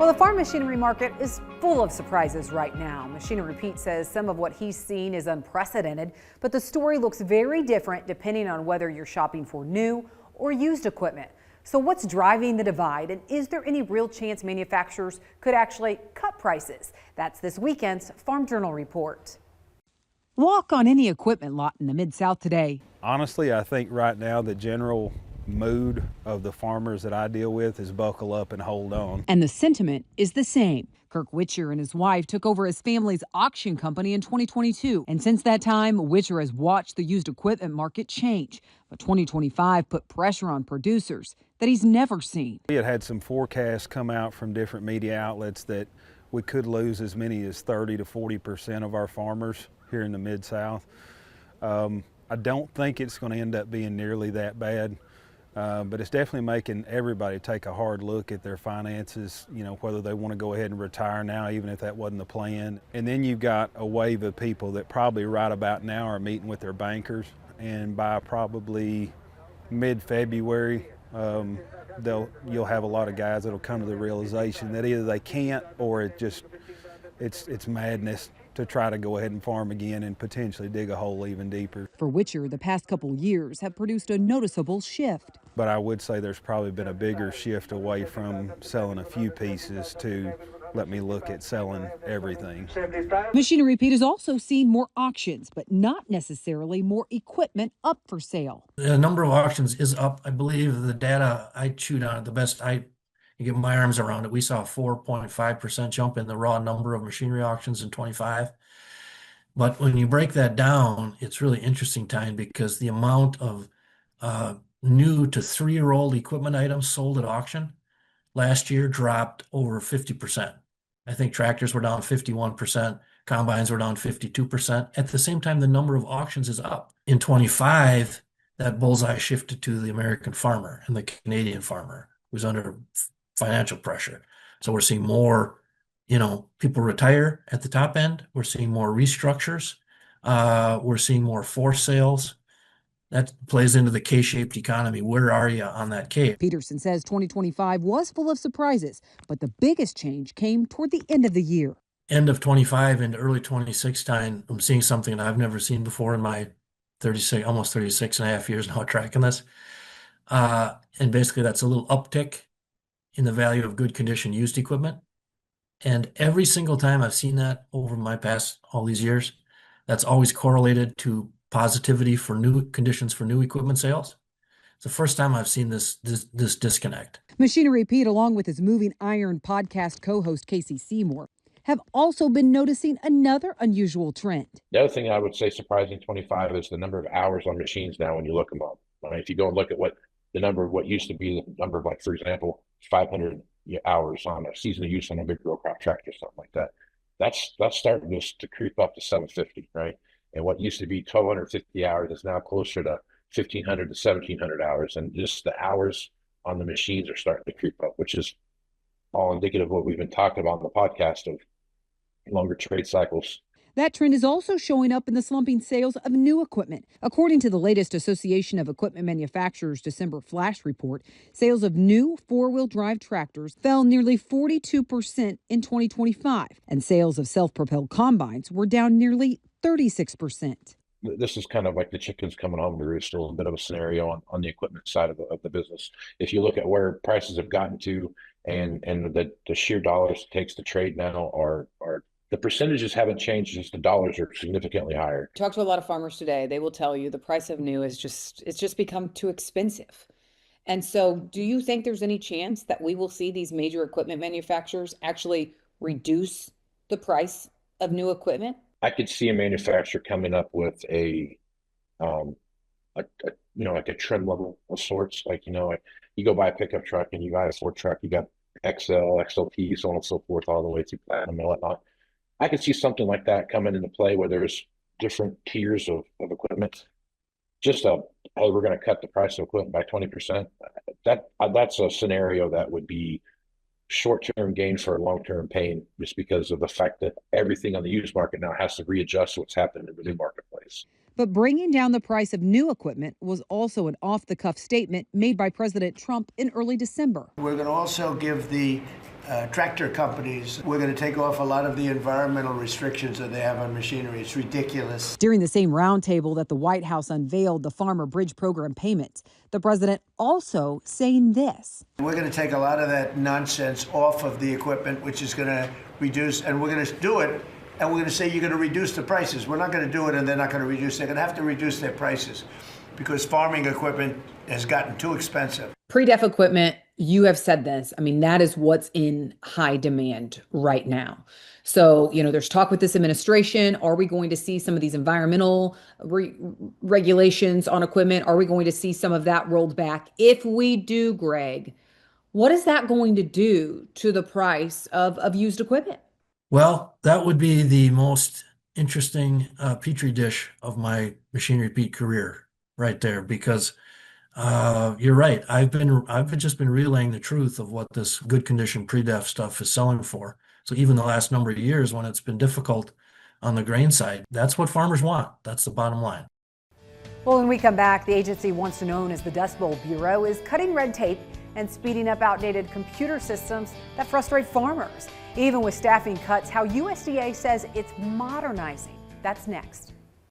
Well, the farm machinery market is full of surprises right now. Machinery Pete says some of what he's seen is unprecedented, but the story looks very different depending on whether you're shopping for new or used equipment. So what's driving the divide, and is there any real chance manufacturers could actually cut prices? That's this weekend's Farm Journal report. Walk on any equipment lot in the Mid-South today. Honestly, I think right now the general mood of the farmers that I deal with is buckle up and hold on. And the sentiment is the same. Kirk Witcher and his wife took over his family's auction company in 2022. And since that time, Witcher has watched the used equipment market change. But 2025 put pressure on producers that he's never seen. We had some forecasts come out from different media outlets that we could lose as many as 30 to 40% of our farmers here in the Mid-South. I don't think it's going to end up being nearly that bad. But it's definitely making everybody take a hard look at their finances, you know, whether they want to go ahead and retire now, even if that wasn't the plan. And then you've got a wave of people that probably right about now are meeting with their bankers, and by probably mid-February, you'll have a lot of guys that'll come to the realization that either they can't or it's madness to try to go ahead and farm again and potentially dig a hole even deeper. For Witcher, the past couple years have produced a noticeable shift. But I would say there's probably been a bigger shift away from selling a few pieces to let me look at selling everything. Machinery Pete has also seen more auctions, but not necessarily more equipment up for sale. The number of auctions is up. I believe the data I chewed on, the best I can get my arms around it, we saw a 4.5% jump in the raw number of machinery auctions in 25. But when you break that down, it's really interesting time because the amount of new to 3-year-old equipment items sold at auction last year dropped over 50%. I think tractors were down 51%, combines were down 52%. At the same time, the number of auctions is up. In 25, that bullseye shifted to the American farmer and the Canadian farmer, who's under financial pressure. So we're seeing more, people retire at the top end. We're seeing more restructures. We're seeing more forced sales. That plays into the K-shaped economy. Where are you on that K? Peterson says 2025 was full of surprises, but the biggest change came toward the end of the year. End of 25 into early 26 time, I'm seeing something that I've never seen before in my almost 36 and a half years now tracking this. And basically that's a little uptick in the value of good condition used equipment. And every single time I've seen that over my past all these years, that's always correlated to positivity for new conditions for new equipment sales. It's the first time I've seen this disconnect. Machinery Pete, along with his Moving Iron podcast co-host Casey Seymour, have also been noticing another unusual trend. The other thing I would say surprising 25 is the number of hours on machines now when you look them up. Right? If you go and look at what used to be the number of, like, for example, 500 hours on a season of use on a big row crop tractor, something like that. That's starting to creep up to 750, right? And what used to be 1,250 hours is now closer to 1,500 to 1,700 hours. And just the hours on the machines are starting to creep up, which is all indicative of what we've been talking about in the podcast of longer trade cycles. That trend is also showing up in the slumping sales of new equipment. According to the latest Association of Equipment Manufacturers December flash report, sales of new four-wheel drive tractors fell nearly 42% in 2025, and sales of self-propelled combines were down nearly 36%. This is kind of like the chickens coming home to roost, a little bit of a scenario on the equipment side of the business. If you look at where prices have gotten to and the sheer dollars it takes to trade now are the percentages haven't changed, just the dollars are significantly higher. Talk to a lot of farmers today. They will tell you the price of new it's just become too expensive. And so do you think there's any chance that we will see these major equipment manufacturers actually reduce the price of new equipment? I could see a manufacturer coming up with a like a trim level of sorts. Like, you go buy a pickup truck and you buy a Ford truck, you got XL, XLT, so on and so forth, all the way through Platinum and whatnot. I could see something like that coming into play where there's different tiers of equipment. Just hey, we're going to cut the price of equipment by 20%. That's a scenario that would be short-term gain for long-term pain, just because of the fact that everything on the used market now has to readjust to what's happening in the new marketplace. But bringing down the price of new equipment was also an off-the-cuff statement made by President Trump in early December. We're going to also give the tractor companies, we're going to take off a lot of the environmental restrictions that they have on machinery. It's ridiculous. During the same roundtable that the White House unveiled the Farmer Bridge Program payments, the president also saying this. We're going to take a lot of that nonsense off of the equipment, which is going to reduce, and we're going to do it, and we're going to say you're going to reduce the prices. We're not going to do it and they're not going to reduce. They're going to have to reduce their prices because farming equipment has gotten too expensive. Pre-def equipment, you have said this. I mean, that is what's in high demand right now. So, there's talk with this administration. Are we going to see some of these environmental regulations on equipment? Are we going to see some of that rolled back? If we do, Greg, what is that going to do to the price of used equipment? Well, that would be the most interesting petri dish of my Machine Repeat career right there, because you're right. I've just been relaying the truth of what this good condition pre-def stuff is selling for. So even the last number of years when it's been difficult on the grain side, that's what farmers want. That's the bottom line. Well, when we come back, the agency once known as the Dust Bowl Bureau is cutting red tape and speeding up outdated computer systems that frustrate farmers. Even with staffing cuts, how USDA says it's modernizing. That's next.